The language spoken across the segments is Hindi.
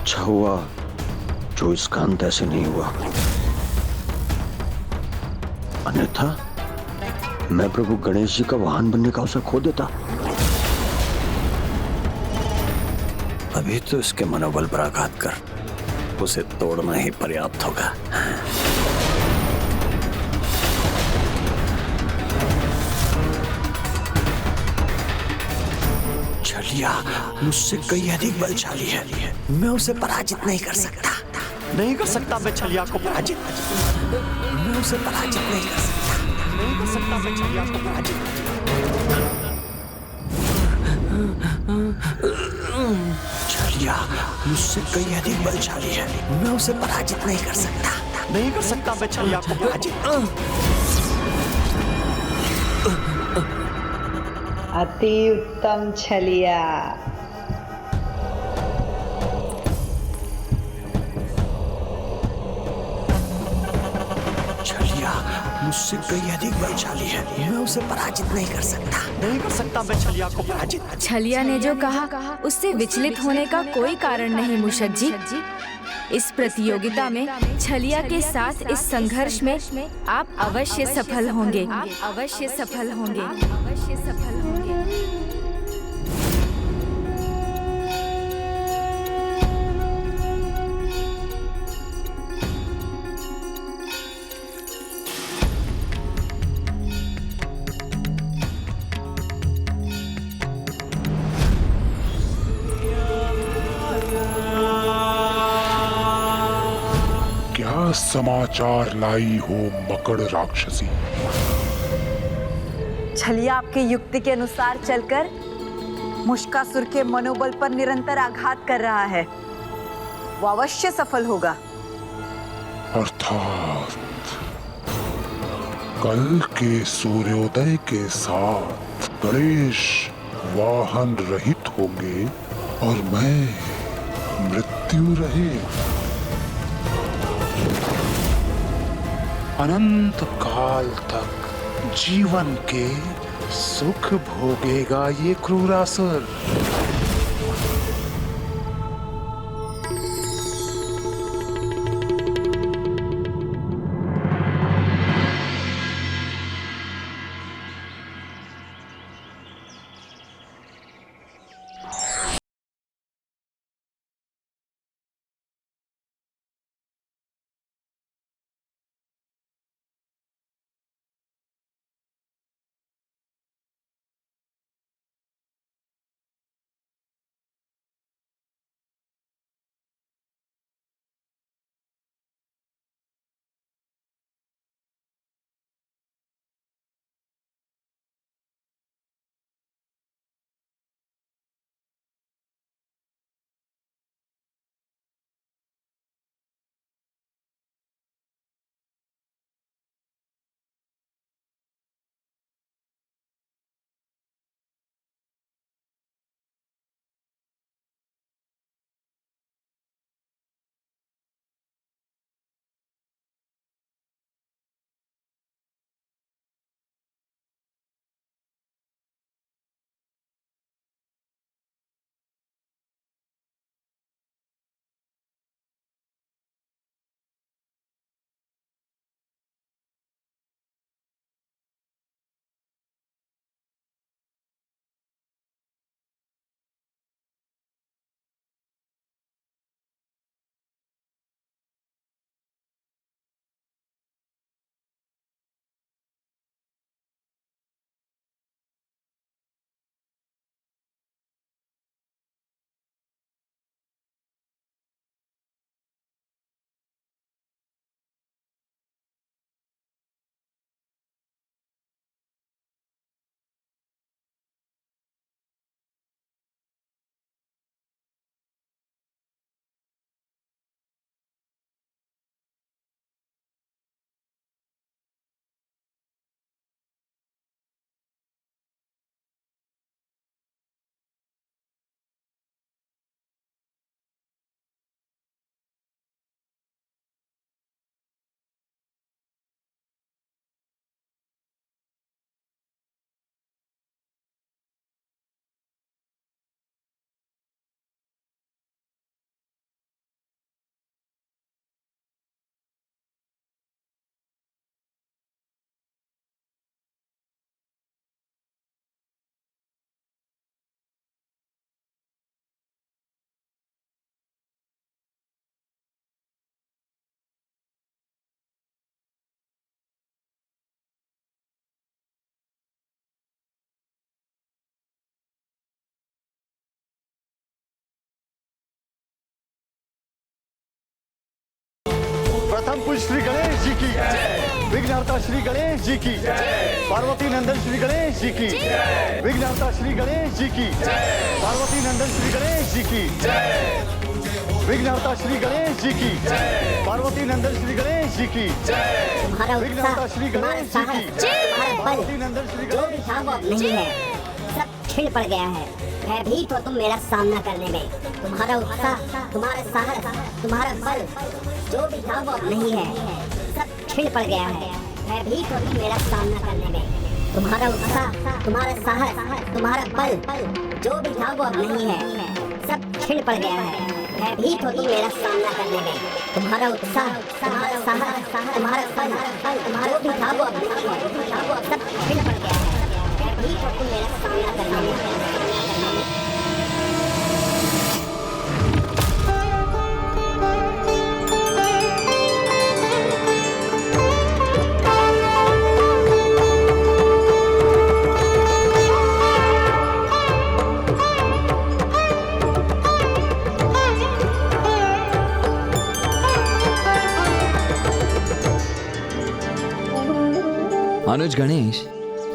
अच्छा हुआ जो इसका अंत ऐसे नहीं हुआ, अन्यथा मैं प्रभु गणेश जी का वाहन बनने का अवसर खो देता। अभी तो इसके मनोबल पर आघात कर उसे तोड़ना ही पर्याप्त होगा। छलिया मुझसे कई अधिक बलशाली है, मैं उसे पराजित नहीं कर सकता। नहीं कर सकता मैं छलिया को पराजित। मैं उसे पराजित नहीं कर सकता। नहीं कर सकता मैं छलिया को पराजित। छलिया मुझसे कई अधिक बलशाली है, मैं उसे पराजित नहीं कर सकता। नहीं कर सकता मैं छलिया को पराजित। अति उत्तम छलिया। छलिया मुझसे कई अधिक बलशाली है, मैं उसे पराजित नहीं कर सकता। नहीं कर सकता मैं छलिया को पराजित। छलिया ने जो कहा उससे विचलित होने का कोई कारण नहीं मूषक जी। इस प्रतियोगिता में छलिया के साथ इस संघर्ष में आप अवश्य सफल होंगे। आप अवश्य सफल होंगे। अवश्य सफल होंगे। क्या समाचार लाई हो मकड़ राक्षसी? छलिया आपकी युक्ति के अनुसार चलकर मुश्कासुर के मनोबल पर निरंतर आघात कर रहा है। वो अवश्य सफल होगा। अर्थात कल के सूर्योदय के साथ गणेश वाहन रहित होंगे और मैं मृत्यु रहित। अनंत काल तक जीवन के सुख भोगेगा ये क्रूरासुर। परम पूज्य श्री गणेश जी की, विघ्नहर्ता श्री गणेश जी की, पार्वती नंदन श्री गणेश जी की, विघ्नहर्ता श्री गणेश जी की, पार्वती नंदन श्री गणेश जी की, विघ्नहर्ता श्री गणेश जी की, पार्वती नंदन श्री गणेश जी की, विघ्नहर्ता श्री गणेश जी की, पार्वती नंदन श्री जो भी था वो अब नहीं है, सब छिड़ पड़ गया है। भयभीत हो तुम मेरा सामना करने में। तुम्हारा उत्साह, तुम्हारा साहस, तुम्हारा बल, जो भी था वो अब नहीं है, सब छिड़ पड़ गया है। भयभीत हो तुम मेरा सामना करने में। तुम्हारा उत्साह, तुम्हारा साहस, तुम्हारा बल, जो भी था वो अब नहीं है, सब छिड़ पड़ गया है। भयभीत हो तुम मेरा सामना करने में। तुम्हारा उत्साह, तुम्हारा साहस, तुम्हारा बल, जो भी था वो अब नहीं है, सब छिड़ पड़ गया है। भयभीत हो तुम मेरा सामना करने में। अनुज गणेश,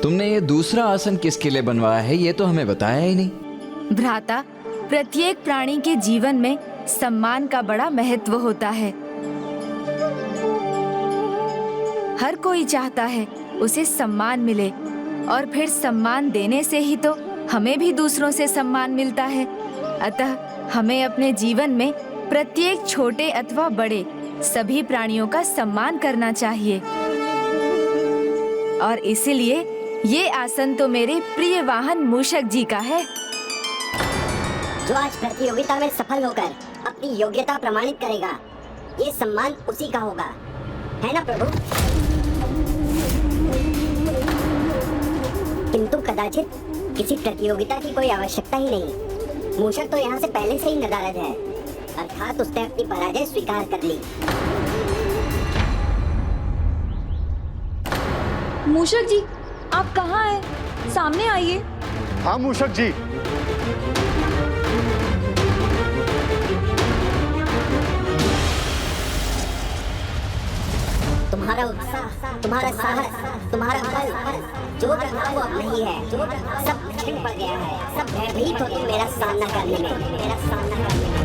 तुमने ये दूसरा आसन किसके लिए बनवाया है, ये तो हमें बताया ही नहीं। भ्राता, प्रत्येक प्राणी के जीवन में सम्मान का बड़ा महत्व होता है। हर कोई चाहता है उसे सम्मान मिले, और फिर सम्मान देने से ही तो हमें भी दूसरों से सम्मान मिलता है। अतः हमें अपने जीवन में प्रत्येक छोटे अथवा बड़े सभी प्राणियों का सम्मान करना चाहिए। और इसीलिए ये आसन तो मेरे प्रिय वाहन मूषक जी का है, जो आज प्रतियोगिता में सफल होकर अपनी योग्यता प्रमाणित करेगा, ये सम्मान उसी का होगा, है ना प्रभु? किंतु कदाचित किसी प्रतियोगिता की कोई आवश्यकता ही नहीं। मूषक तो यहाँ से पहले से ही नदारद है, अर्थात उसने अपनी पराजय स्वीकार कर ली। मूषक जी, आप कहाँ हैं? सामने आइए। हाँ मूषक जी। तुम्हारा उत्साह, तुम्हारा साहस, तुम्हारा बल, जो भी था वो अब नहीं है, सब छिड़ पड़ गया है। सब भयभीत हो तुम मेरा सामना करने में, मेरा सामना करने में।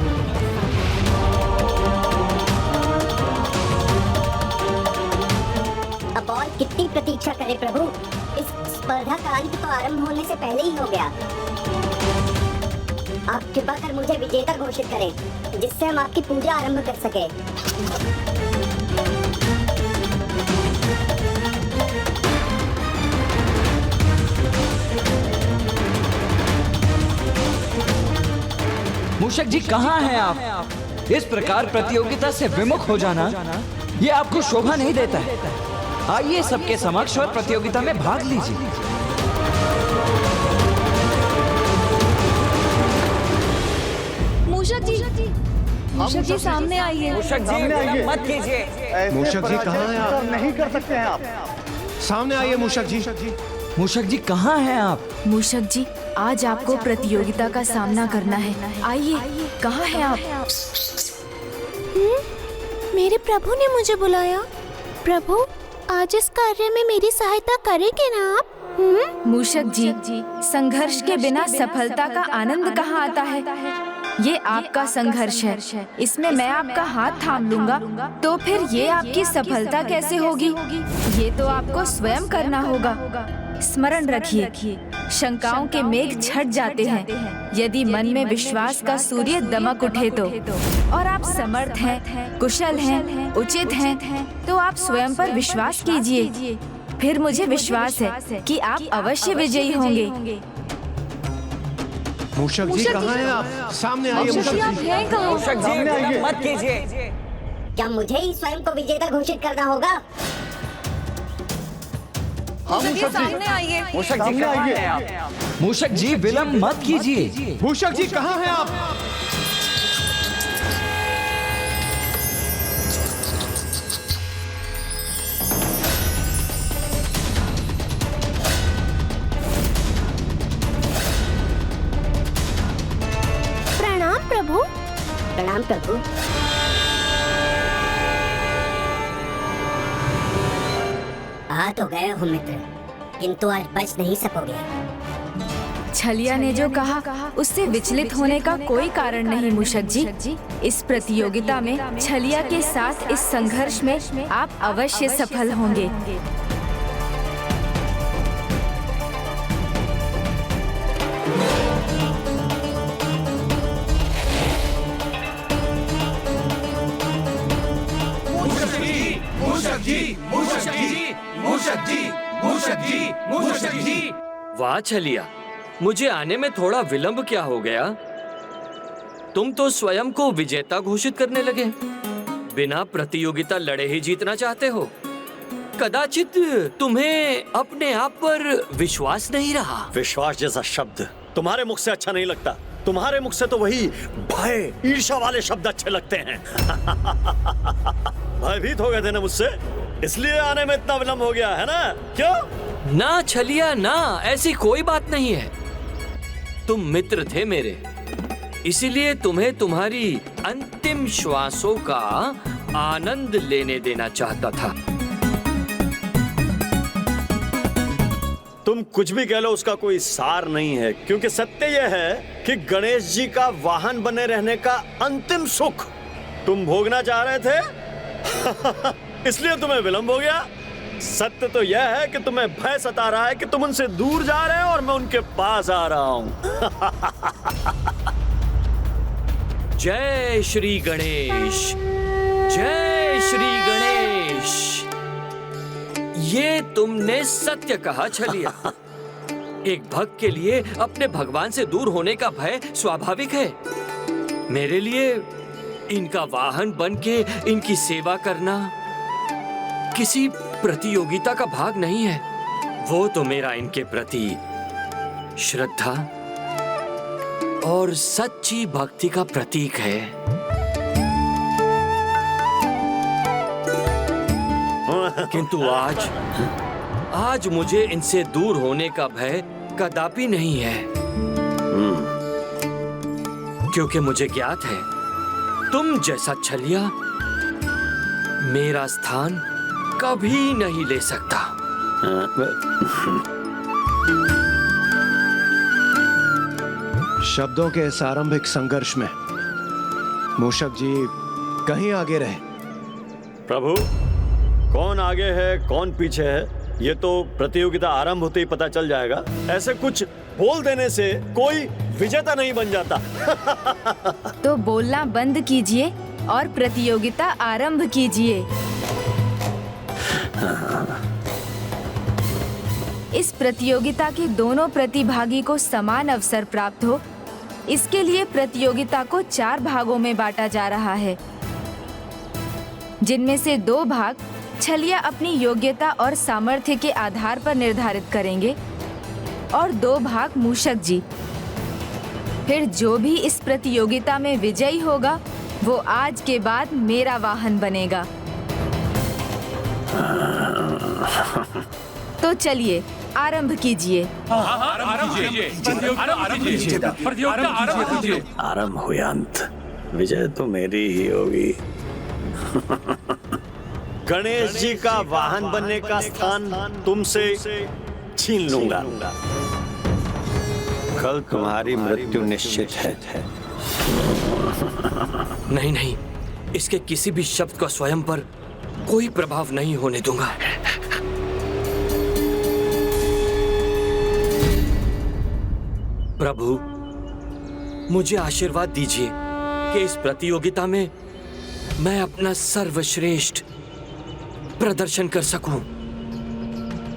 अब और कितनी प्रतीक्षा करें प्रभु? इस स्पर्धा का अंत तो आरंभ होने से पहले ही हो गया। आप कृपा कर मुझे विजेता घोषित करें, जिससे हम आपकी पूजा आरंभ कर सके। मूषक जी, कहाँ हैं आप? इस प्रकार प्रतियोगिता से विमुख हो जाना, ये आपको शोभा नहीं देता है। आइए सबके समक्ष और प्रतियोगिता में भाग लीजिए। मूषक जी सामने आइए। मूषक जी मत कीजिए। मूषक जी कहाँ हैं आप? नहीं कर सकते हैं आप। सामने आइए मूषक जी। मूषक जी कहाँ हैं आप? मूषक जी, आज आपको प्रतियोगिता का सामना करना है। आइए, कहाँ हैं आप? मेरे प्रभु ने मुझे बुलाया। प्रभु, आज इस कार्य में मेरी सहायता करेंगे ना आप? मूषक जी, संघर्ष के बिना सफलता का आनंद कहाँ आता है? ये आपका संघर्ष है, इसमें मैं आपका हाथ थाम लूंगा तो फिर ये आपकी सफलता कैसे होगी? ये तो आपको स्वयं करना होगा। स्मरण रखिए, शंकाओं के मेघ छट जाते हैं यदि मन में विश्वास का सूर्य दमक उठे तो। और आप समर्थ हैं, कुशल हैं, उचित हैं, तो आप स्वयं पर विश्वास कीजिए। फिर मुझे विश्वास है कि आप अवश्य विजयी होंगे। मूषक जी कहाँ हैं आप? सामने आइए मूषक जी। मूषक जी मत कीजिए। क्या मुझे ही स्वयं को विजेता घोषित करना होगा? हाँ मूषक जी, सामने आइए। मूषक जी कहाँ हैं आप? मूषक जी विलंब मत कीजिए। मूषक जी कहाँ हैं आप? प्रणाम प्रभु। प्रणाम प्रभु। आ तो गए हो मित्र, किंतु आज बच नहीं सकोगे। छलिया ने जो कहा उससे विचलित होने का कोई कारण नहीं मूषक जी। इस प्रतियोगिता में छलिया के साथ इस संघर्ष में आप अवश्य सफल होंगे। वाह छलिया, मुझे आने में थोड़ा विलंब क्या हो गया? तुम तो स्वयं को विजेता घोषित करने लगे। बिना प्रतियोगिता लड़े ही जीतना चाहते हो। कदाचित तुम्हें अपने आप पर विश्वास नहीं रहा। विश्वास जैसा शब्द तुम्हारे मुख से अच्छा नहीं लगता। तुम्हारे मुख से तो वही भय, ईर्ष्या वाले शब्द अच्छे लगते हैं। भयभीत हो गए थे ना मुझसे, इसलिए आने में इतना विलंब हो गया है ना? क्यों? ना छलिया ना, ऐसी कोई बात नहीं है। तुम मित्र थे मेरे, इसीलिए तुम्हें तुम्हारी अंतिम श्वासों का आनंद लेने देना चाहता था। तुम कुछ भी कह लो, उसका कोई सार नहीं है, क्योंकि सत्य यह है कि गणेश जी का वाहन बने रहने का अंतिम सुख तुम भोगना चाह रहे थे। इसलिए तुम्हें विलंब हो गया। सत्य तो यह है कि तुम्हें भय सता रहा है कि तुम उनसे दूर जा रहे हो और मैं उनके पास आ रहा हूं। जय श्री गणेश, जय श्री गणेश। ये तुमने सत्य कहा छलिया। एक भक्त के लिए अपने भगवान से दूर होने का भय स्वाभाविक है। मेरे लिए इनका वाहन बनके इनकी सेवा करना किसी प्रतियोगिता का भाग नहीं है। वो तो मेरा इनके प्रति श्रद्धा और सच्ची भक्ति का प्रतीक है। किंतु आज मुझे इनसे दूर होने का भय कदापि नहीं है, क्योंकि मुझे ज्ञात है तुम जैसा छलिया मेरा स्थान कभी नहीं ले सकता। शब्दों के इस आरंभिक संघर्ष में मूषक जी कहीं आगे रहे। प्रभु, कौन आगे है कौन पीछे है ये तो प्रतियोगिता आरंभ होते ही पता चल जाएगा। ऐसे कुछ बोल देने से कोई विजेता नहीं बन जाता। तो बोलना बंद कीजिए और प्रतियोगिता आरंभ कीजिए। इस प्रतियोगिता के दोनों प्रतिभागी को समान अवसर प्राप्त हो, इसके लिए प्रतियोगिता को 4 भागों में बांटा जा रहा है, जिनमें से 2 भाग छलिया अपनी योग्यता और सामर्थ्य के आधार पर निर्धारित करेंगे और 2 भाग मूषक जी। फिर जो भी इस प्रतियोगिता में विजयी होगा वो आज के बाद मेरा वाहन बनेगा। तो चलिए आरंभ कीजिए। आरंभ हुई अंत, विजय तो मेरी ही होगी। गणेश जी का वाहन बनने का स्थान तुमसे छीन लूंगा। कल तुम्हारी मृत्यु निश्चित है। नहीं नहीं, इसके किसी भी शब्द का स्वयं पर कोई प्रभाव नहीं होने दूंगा। प्रभु, मुझे आशीर्वाद दीजिए कि इस प्रतियोगिता में मैं अपना सर्वश्रेष्ठ प्रदर्शन कर सकूं।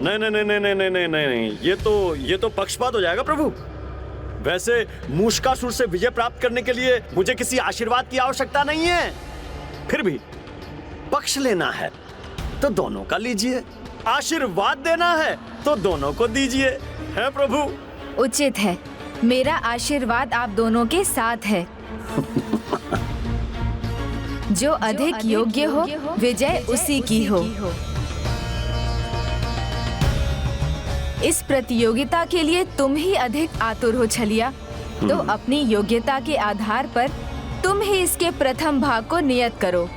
नहीं नहीं नहीं नहीं नहीं नहीं नहीं, ये तो पक्षपात हो जाएगा प्रभु। वैसे मूषकासुर से विजय प्राप्त करने के लिए मुझे किसी आशीर्वाद की आवश्यकता नहीं है। फिर भी पक्ष लेना है तो दोनों का लीजिए, आशीर्वाद देना है तो दोनों को दीजिए। है प्रभु? उचित है, मेरा आशीर्वाद आप दोनों के साथ है। जो अधिक योग्य हो विजय उसी की हो। इस प्रतियोगिता के लिए तुम ही अधिक आतुर हो छलिया, तो अपनी योग्यता के आधार पर तुम ही इसके प्रथम भाग को नियत करो।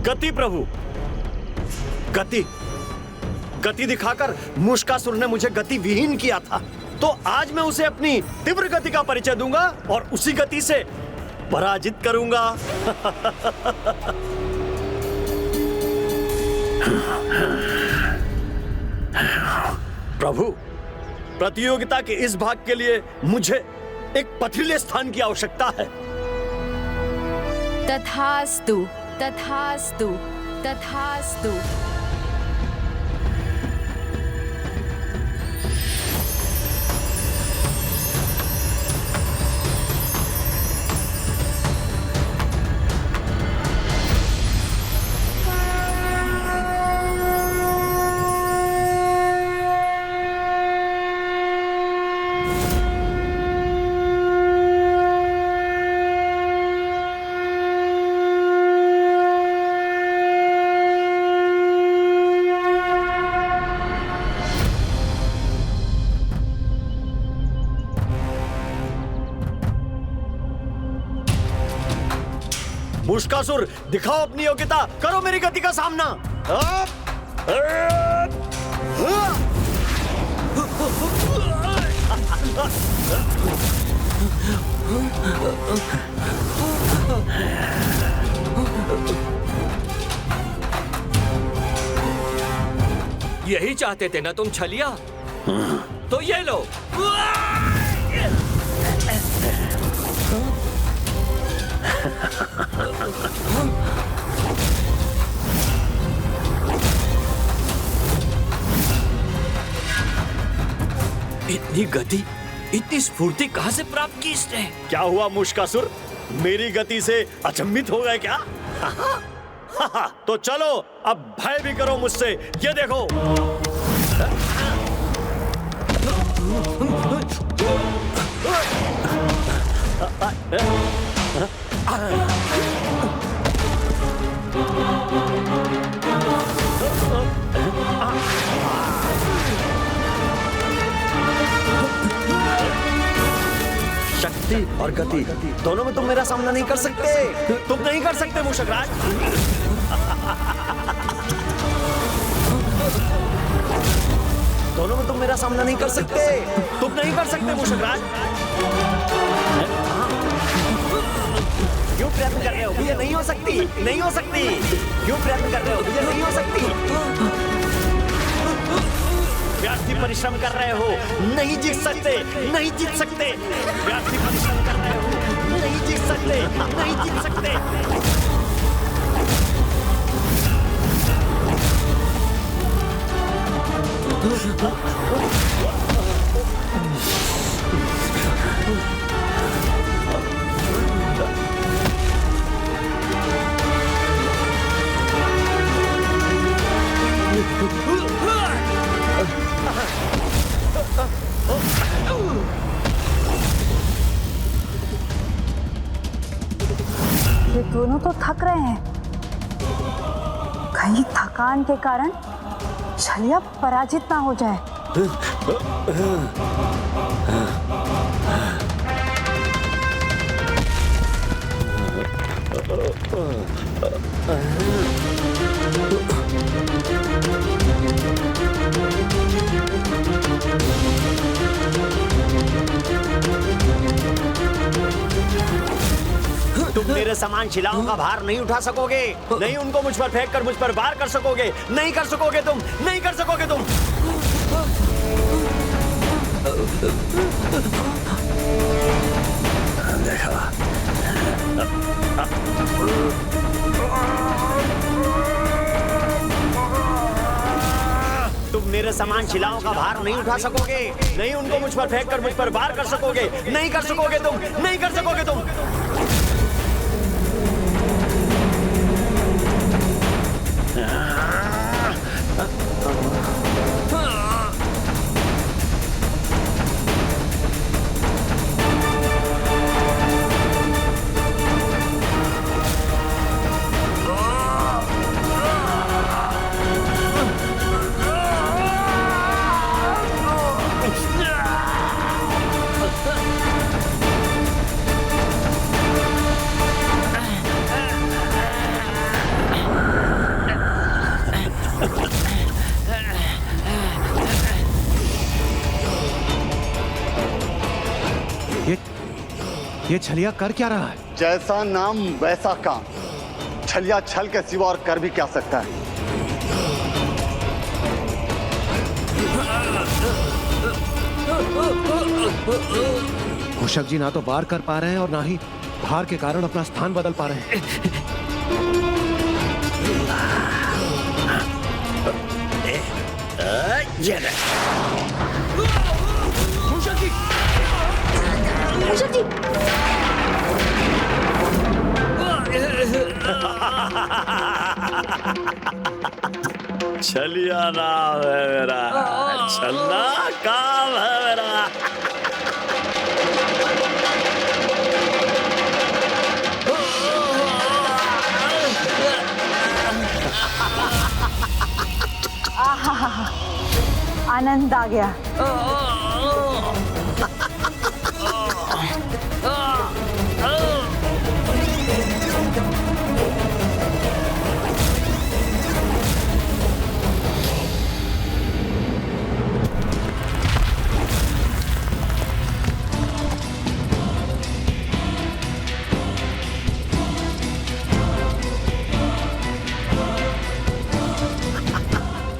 गति प्रभु, गति गति दिखाकर मुष्कासुर ने मुझे गति विहीन किया था, तो आज मैं उसे अपनी तीव्र गति का परिचय दूंगा और उसी गति से पराजित करूंगा। प्रभु, प्रतियोगिता के इस भाग के लिए मुझे एक पथरीले स्थान की आवश्यकता है। तथास्तु, तथास्तु, तथास्तु। मुष्कासुर, दिखाओ अपनी योग्यता, करो मेरी गति का सामना। यही चाहते थे ना तुम छलिया? तो ये लो। इतनी गति, इतनी स्फूर्ति कहां से प्राप्त की इसने? क्या हुआ मुष्कासुर, मेरी गति से अचंभित हो गए क्या? तो चलो अब भय भी करो मुझसे, ये देखो। शक्ति और गति दोनों में तुम मेरा सामना नहीं कर सकते। तुम नहीं कर सकते मूषकराज। दोनों में तुम मेरा सामना नहीं कर सकते। तुम नहीं कर सकते मूषकराज। क्यों प्रयत्न कर रहे हो? ये नहीं हो सकती, नहीं हो सकती। क्यों प्रयत्न कर रहे हो? ये नहीं हो सकती। व्यर्थी परिश्रम कर रहे हो, नहीं जीत सकते, नहीं जीत सकते। व्यर्थी परिश्रम कर रहे हो, नहीं जीत सकते, नहीं जीत सकते। ये दोनों तो थक रहे हैं। कहीं थकान के कारण छलिया पराजित ना हो जाए। तुम मेरे समान शिलाओं का भार नहीं उठा सकोगे, नहीं उनको मुझ पर फेंक कर मुझ पर वार कर सकोगे, नहीं कर सकोगे तुम, नहीं कर सकोगे तुम। देखा, तुम मेरे समान शिलाओं का भार नहीं उठा सकोगे, नहीं उनको मुझ पर फेंक कर मुझ पर वार कर सकोगे, नहीं कर सकोगे तुम, नहीं कर सकोगे तुम। ये छलिया कर क्या रहा है? जैसा नाम वैसा काम। छलिया छल के सिवा और कर भी क्या सकता है? मूषक जी ना तो वार कर पा रहे हैं और ना ही भार के कारण अपना स्थान बदल पा रहे हैं। मूषक जी छलिया नाम है मेरा, छलना काम है मेरा। आनंद आ गया।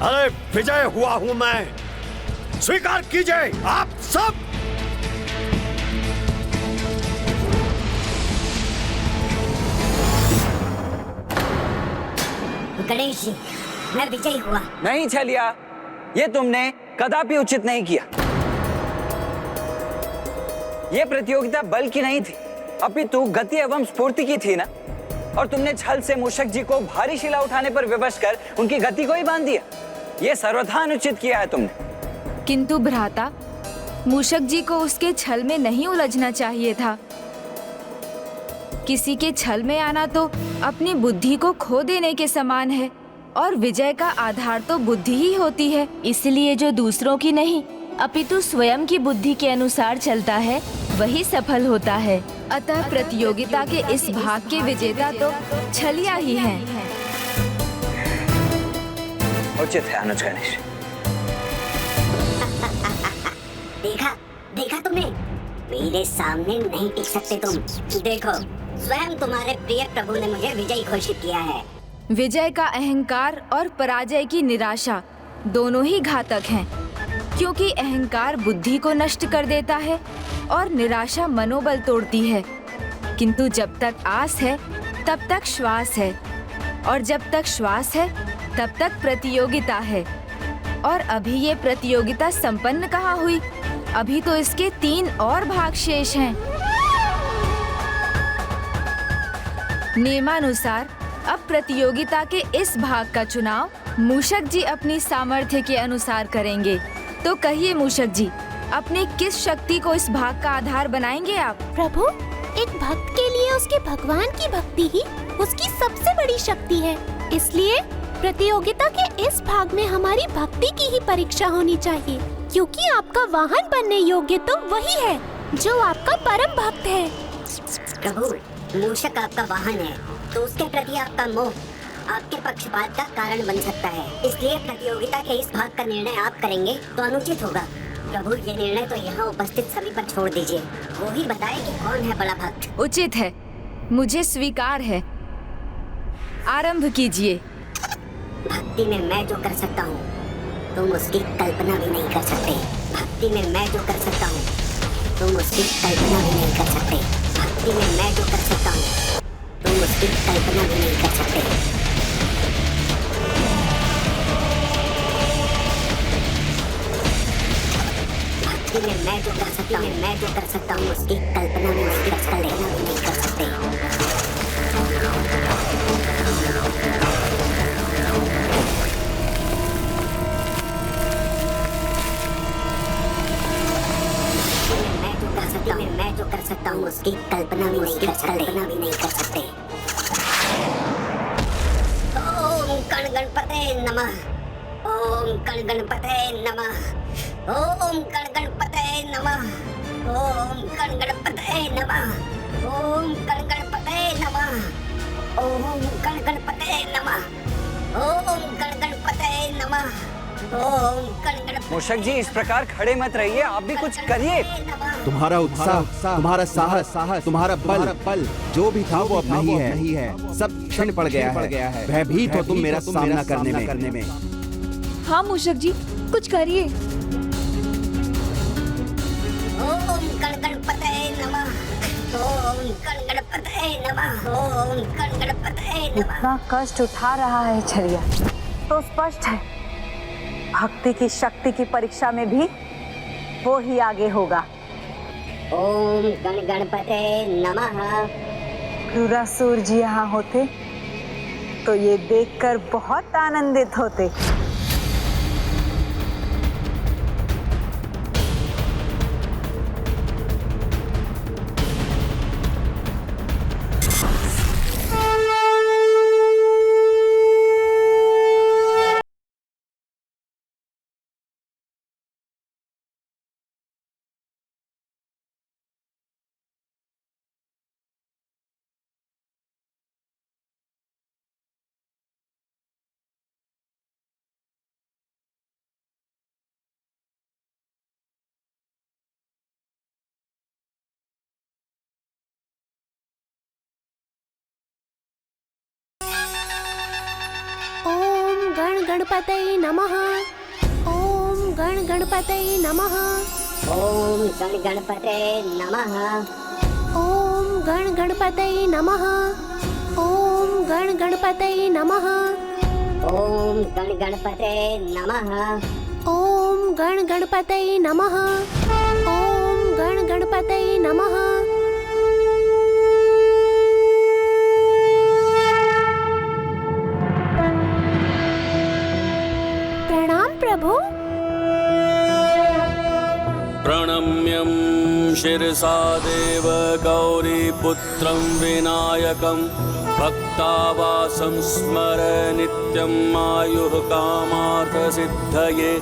अरे विजय हुआ हूं मैं, स्वीकार कीजिए आप सब। गणेश जी, मैं विजयी हुआ। नहीं छलिया, ये तुमने कदापि उचित नहीं किया। ये प्रतियोगिता बल की नहीं थी, अपितु गति एवं स्फूर्ति की थी ना। और तुमने छल से मूषक जी को भारी शिला उठाने पर विवश कर उनकी गति को ही बांध दिया। ये सर्वथा अनुचित किया है तुमने। किंतु भ्राता, मूषक जी को उसके छल में नहीं उलझना चाहिए था। किसी के छल में आना तो अपनी बुद्धि को खो देने के समान है, और विजय का आधार तो बुद्धि ही होती है। इसलिए जो दूसरों की नहीं अपितु स्वयं की बुद्धि के अनुसार चलता है वही सफल होता है। अतः प्रतियोगिता के इस भाग के विजेता तो छलिया ही हैं। उचित है अनुज गणेश। देखा देखा तुमने, मेरे सामने नहीं टिक सकते तुम। देखो, स्वयं तुम्हारे प्रिय प्रभु ने मुझे विजयी घोषित किया है। विजय का अहंकार और पराजय की निराशा दोनों ही घातक हैं, क्योंकि अहंकार बुद्धि को नष्ट कर देता है और निराशा मनोबल तोड़ती है। किंतु जब तक आस है तब तक श्वास है, और जब तक श्वास है तब तक प्रतियोगिता है। और अभी ये प्रतियोगिता संपन्न कहाँ हुई? अभी तो इसके 3 और भाग शेष हैं। नियमानुसार अब प्रतियोगिता के इस भाग का चुनाव मूषक जी अपनी सामर्थ्य के अनुसार करेंगे। तो कहिए मूषक जी, अपने किस शक्ति को इस भाग का आधार बनाएंगे आप? प्रभु, एक भक्त के लिए उसके भगवान की भक्ति ही उसकी सबसे बड़ी शक्ति है। इसलिए प्रतियोगिता के इस भाग में हमारी भक्ति की ही परीक्षा होनी चाहिए, क्योंकि आपका वाहन बनने योग्य तो वही है जो आपका परम भक्त है। प्रभु, मूषक आपका वाहन है, तो उसके प्रति आपका मोह आपके पक्षपात का कारण बन सकता है। इसलिए प्रतियोगिता के इस भाग का निर्णय आप करेंगे तो अनुचित होगा। प्रभु, ये निर्णय तो यहाँ उपस्थित सभी पर छोड़ दीजिए। वो ही बताए कि कौन है बड़ा भक्त। उचित है, मुझे स्वीकार है। आरंभ कीजिए। भक्ति में मैं जो कर सकता हूँ तुम उसकी कल्पना भी नहीं कर सकते। भक्ति में मैं जो कर सकता हूँ तुम उसकी कल्पना भी नहीं कर सकते। भक्ति में मैं जो कर सकता हूँ तुम उसकी कल्पना भी नहीं कर सकते। भक्ति में मैं जो कर सकता हूँ, मैं जो कर सकता हूँ उसकी कल्पना भी नहीं कर सकते। मैं जो कर सकता हूँ उसकी कल्पना भी नहीं कर सकते। ओम गण गणपते नमः। ओम गण गणपते नमः। ओम गण गणपते नमः। ओम गण गणपते नमः। ओम गण गणपते नमः। ओम गण गणपते नमः। ओम गण गणपते नमः। ओम गण मूषक जी इस प्रकार खड़े मत रहिए, आप भी कुछ करिए। तुम्हारा उत्साह, तुम्हारा साहस, तुम्हारा बल जो भी था वो अब नहीं है। सब क्षण पड़ गया है। भयभीत हो तुम मेरा सामना करने में। हाँ मूषक जी, कुछ करिए। ओम गणपतये नमः। ओम गणपतये नमः। ओम गणपतये नमः। इतना कष्ट उठा रहा है छलिया तो स्पष्ट है भक्ति की शक्ति की परीक्षा में भी वो ही आगे होगा। ओम गणपतये नमः। क्रूरासुर जी यहाँ होते तो ये देखकर बहुत आनंदित होते। गणपतये नमः। ओम गणपतये नमः। ओम गणपतये नमः। ओम गणपतये नमः। ओम गणपतये नमः। ओम गणपतये नमः। ओम गणपतये नमः। ओम गणपतये नमः। प्रणाम प्रभु। प्रणम्यं शिरसा देव गौरीपुत्रं विनायकं भक्तावासं स्मर नित्यं आयुः कामार्थसिद्धये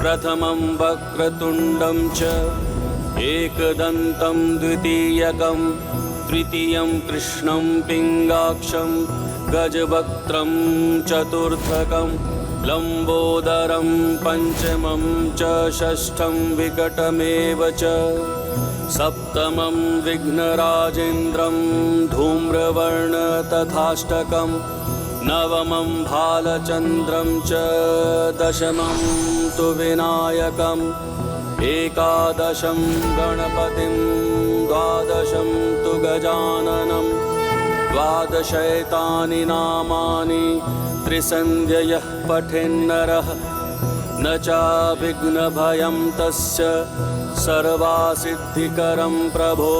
प्रथमं वक्रतुण्डं च एकदन्तं द्वितीयकं तृतीयं कृष्णं पिङ्गाक्षं गजवक्त्रं चतुर्थकं लंबोदरं पंचमं च षष्ठं विकटमेव च सप्तमं विघ्नराजेन्द्रं धूम्रवर्ण तथाष्टकं नवमं भालचन्द्रं च दशमं तु विनायकम् एकादशं गणपतिं द्वादशं तु गजाननं द्वादशैतानि नामानि त्रिसन्ध्ययः पठेन्नरः न चाभिघ्नभयं तस्य सर्वासिद्धिकरं प्रभो।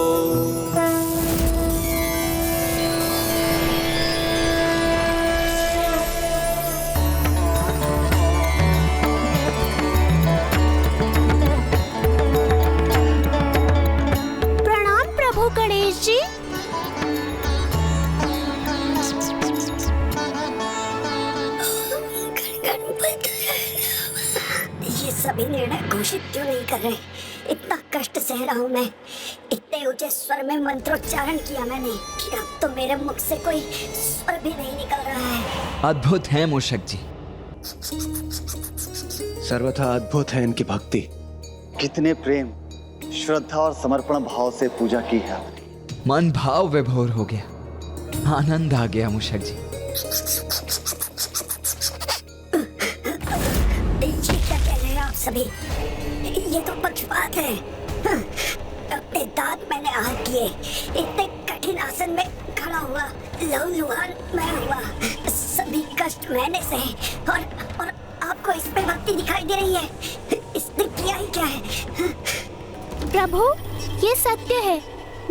प्रणाम प्रभु गणेश जी। सभी निर्णय घोषित क्यों नहीं कर रहे? इतना कष्ट सह रहा हूँ मैं। इतने ऊंचे स्वर में मंत्रोच्चारण किया मैंने कि अब तो मेरे मुख से कोई स्वर भी नहीं निकल रहा है। अद्भुत है मूषक जी। सर्वथा अद्भुत है इनकी भक्ति। कितने प्रेम, श्रद्धा और समर्पण भाव से पूजा की है आपने। मन भाव विभोर हो गया, आनंद आ गया मूषक जी। सभी ये तो पक्षपात है। अपने दांत मैंने आहत किए, इतने कठिन आसन में खड़ा हुआ, लहूलुहान मैं हुआ, सभी कष्ट मैंने सहे और आपको इस पे भक्ति दिखाई दे रही है। इसने किया ही क्या है? प्रभु ये सत्य है,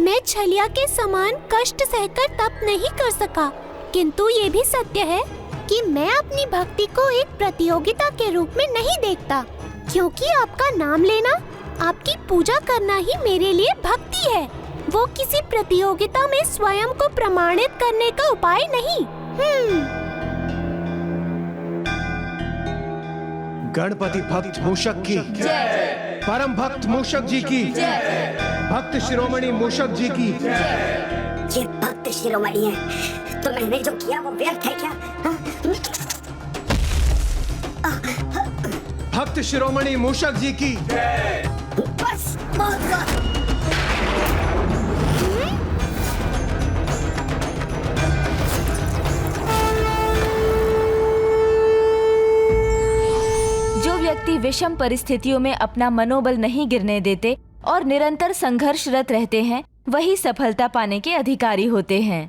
मैं छलिया के समान कष्ट सहकर तप नहीं कर सका, किंतु ये भी सत्य है कि मैं अपनी भक्ति को एक प्रतियोगिता के रूप में नहीं देखता, क्योंकि आपका नाम लेना, आपकी पूजा करना ही मेरे लिए भक्ति है। वो किसी प्रतियोगिता में स्वयं को प्रमाणित करने का उपाय नहीं। गणपति भक्त मूषक की जय। परम भक्त मूषक जी की जय। भक्त शिरोमणि मूषक जी की जय। ये भक्त शिरोमणि है तो मैंने जो किया वो व्यर्थ है क्या? भक्त शिरोमणि मूषक जी की। बस बहुत हुआ। जो व्यक्ति विषम परिस्थितियों में अपना मनोबल नहीं गिरने देते और निरंतर संघर्षरत रहते हैं, वही सफलता पाने के अधिकारी होते हैं।